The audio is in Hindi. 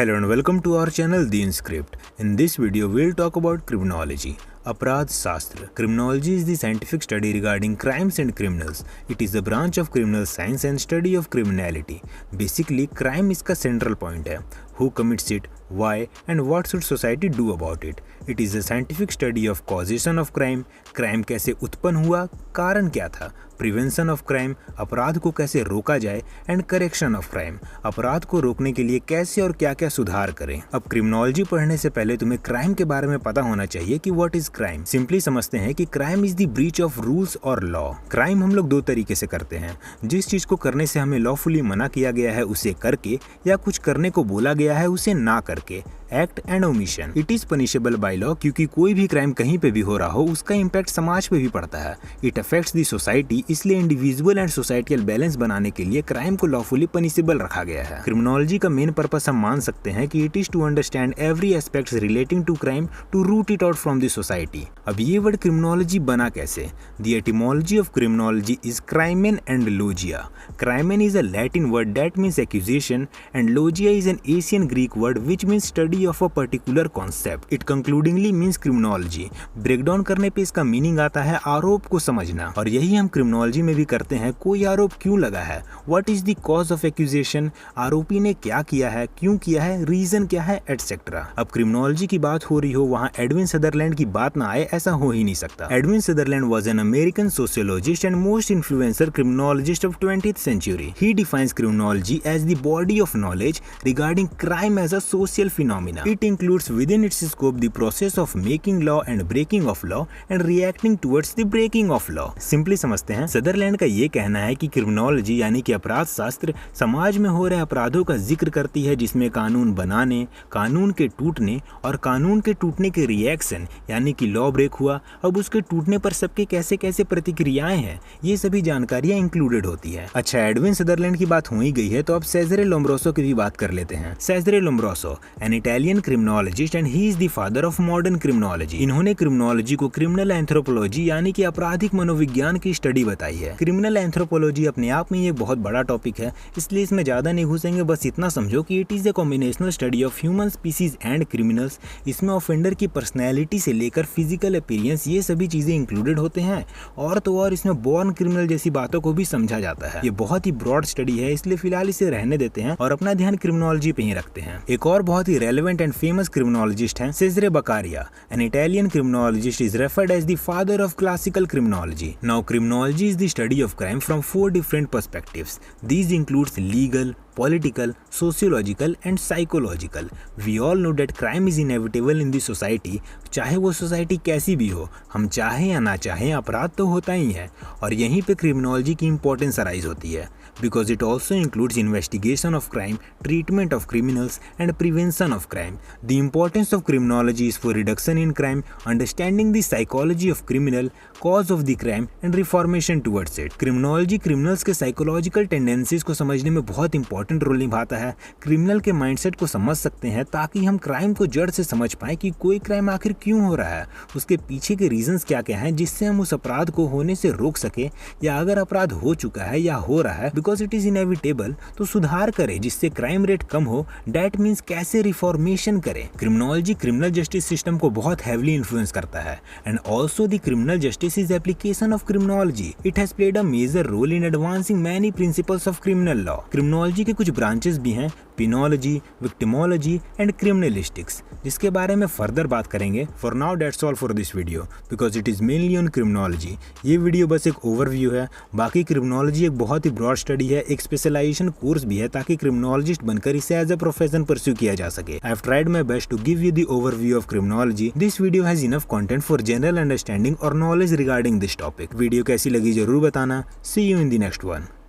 Hello and welcome to our channel The Inscript. In this video we'll talk about criminology. Aparadh Shastra. Criminology is the scientific study regarding crimes and criminals. It is a branch of criminal science and study of criminality. Basically, crime इसका central point है. Who commits it, why, and what should society do about it? It is a scientific study of causation of crime. Crime कैसे उत्पन्न हुआ, कारण क्या था, प्रिवेंशन ऑफ क्राइम, अपराध को कैसे रोका जाए, एंड करेक्शन ऑफ क्राइम, अपराध को रोकने के लिए कैसे और क्या क्या सुधार करें। अब क्रिमिनोलॉजी पढ़ने से पहले तुम्हें क्राइम के बारे में पता होना चाहिए कि व्हाट इज क्राइम। सिंपली समझते हैं कि crime is the breach of rules और लॉ। क्राइम हम लोग दो तरीके से करते हैं। जिस चीज को करने से हमें लॉफुली मना किया गया है उसे करके, या कुछ करने को बोला गया है उसे ना करके। Act and omission. It is punishable by law, क्योंकि कोई भी क्राइम कहीं पे भी हो रहा हो उसका इम्पैक्ट समाज पे भी पड़ता है। इट अफेक्ट्स द सोसाइटी, इसलिए इंडिविजुअल एंड सोसाइटियल बैलेंस बनाने के लिए क्राइम को लॉफुली पनिशेबल रखा गया है। क्रिमिनोलॉजी का मेन पर्पस हम मान सकते हैं कि it is to understand every aspects relating to crime to root it out from the society. अब ये वर्ड क्रिमिनोलॉजी बना कैसे? The etymology of criminology is crimen and logia. Crimen is a Latin word that means accusation and logia is an Asian Greek word which means study of a particular concept. It concludingly means criminology. Breakdown करने पे इसका मीनिंग आता है आरोप को समझना, और यही हम क्रिमिनोलॉजी में भी करते हैं। कोई आरोप क्यों लगा है, what is the cause of accusation, आरोपी ने क्या किया है, क्यों किया है, रीजन क्या है, एटसेट्रा। अब क्रिमिनोलॉजी की बात हो रही हो वहाँ एडविन सदरलैंड की बात ना आए, ऐसा हो ही नहीं सकता। Edwin Sutherland was an American sociologist and most influencer criminologist of 20th century. He defines criminology as the body of knowledge regarding crime as a social phenomena. It includes within its scope the process of making law and breaking of law and reacting towards the breaking of law. Simply समझते हैं, सदरलैंड का ये कहना है कि क्रिमिनोलॉजी यानी कि अपराध शास्त्र समाज में हो रहे अपराधों का जिक्र करती है, जिसमें कानून बनाने, कानून के टूटने और कानून के टूटने के रिएक्शन यानी कि लॉ ब्रेक हुआ, अब उसके टूटने पर सबके कैसे कैसे प्रतिक्रियाएं हैं, ये सभी जानकारियां इंक्लूडेड होती है। अच्छा, एडविन सदरलैंड की बात हो ही गई है तो अब सेज़रे लोम्ब्रोसो की भी बात कर लेते हैं। Cesare Lombroso an Italian criminologist and he is the father of modern criminology. इन्होंने क्रिमिनोलॉजी को क्रिमिनल एंथ्रोपोलॉजी यानी कि आपराधिक मनोविज्ञान की स्टडी बताई है। क्रिमिनल एंथ्रोपोलॉजी अपने आप में एक बहुत बड़ा टॉपिक है, इसलिए इसमें ज्यादा नहीं घुसेंगे। बस इतना समझो कि it is a combinational study of human species and criminals. इसमें ऑफेंडर की पर्सनैलिटी से लेकर फिजिकल अपीयरेंस ये सभी चीजें इंक्लूडेड होते हैं, और तो और इसमें बॉर्न क्रिमिनल जैसी बातों को भी समझा जाता है। ये बहुत ही ब्रॉड स्टडी है, इसलिए फिलहाल इसे रहने देते हैं और अपना ध्यान क्रिमिनोलॉजी पे ही रखते हैं। एक और बहुत ही रेलेवेंट एंड फेमस क्रिमिनोलॉजिस्ट हैं Cesare Beccaria. An Italian criminologist is referred as the father of classical criminology. Now criminology is the study of crime from 4 different perspectives. These includes legal, political, sociological and psychological. We all know that crime is inevitable in the society. चाहे वो सोसाइटी कैसी भी हो, हम चाहे या ना चाहे अपराध तो होता ही है, और यहीं पे क्रिमिनोलॉजी की इंपॉर्टेंस अराइज होती है, because it also includes investigation of crime, treatment of criminals and prevention of crime. The importance of criminology is for reduction in crime, understanding the psychology of criminal, cause of the crime and reformation towards it. Criminology criminals के psychological tendencies को समझने में बहुत इंपॉर्टेंट रोल निभाता है। क्रिमिनल के माइंडसेट को समझ सकते हैं ताकि हम क्राइम को जड़ से समझ पाएं कि कोई क्राइम आखिर क्यों हो रहा है, उसके पीछे के रीजंस क्या क्या हैं, जिससे हम उस अपराध को होने से रोक सके, या अगर अपराध हो चुका है या हो रहा है बिकॉज इट इज इनएविटेबल तो सुधार करें जिससे क्राइम रेट कम हो। डैट मीन्स कैसे रिफॉर्मेशन करें। क्रिमिनोलॉजी क्रिमिनल जस्टिस सिस्टम को बहुत हैवीली इन्फ्लुएंस करता है, and also the criminal justice is application of criminology. It has played a major role in advancing many principles of criminal law. Criminology के कुछ ब्रांचेस भी हैं, पिनोलॉजी, विक्टिमोलॉजी एंड क्रिमिनलिस्टिक्स, जिसके बारे में फर्दर बात करेंगे। For now that's all for this video because it is mainly on criminology. ये वीडियो बस एक ओवरव्यू है, बाकी क्रिमिनोलॉजी एक बहुत ही ब्रॉड स्टडी है, एक स्पेशलाइजेशन कोर्स भी है ताकि क्रिमिनोलॉजिस्ट बनकर इसे एज अ प्रोफेशन परस्यू किया जा सके। I have tried my best to give you the overview of criminology. This video has enough content for general understanding और knowledge regarding this topic. Video कैसी लगी जरूर बताना। See you in the next one.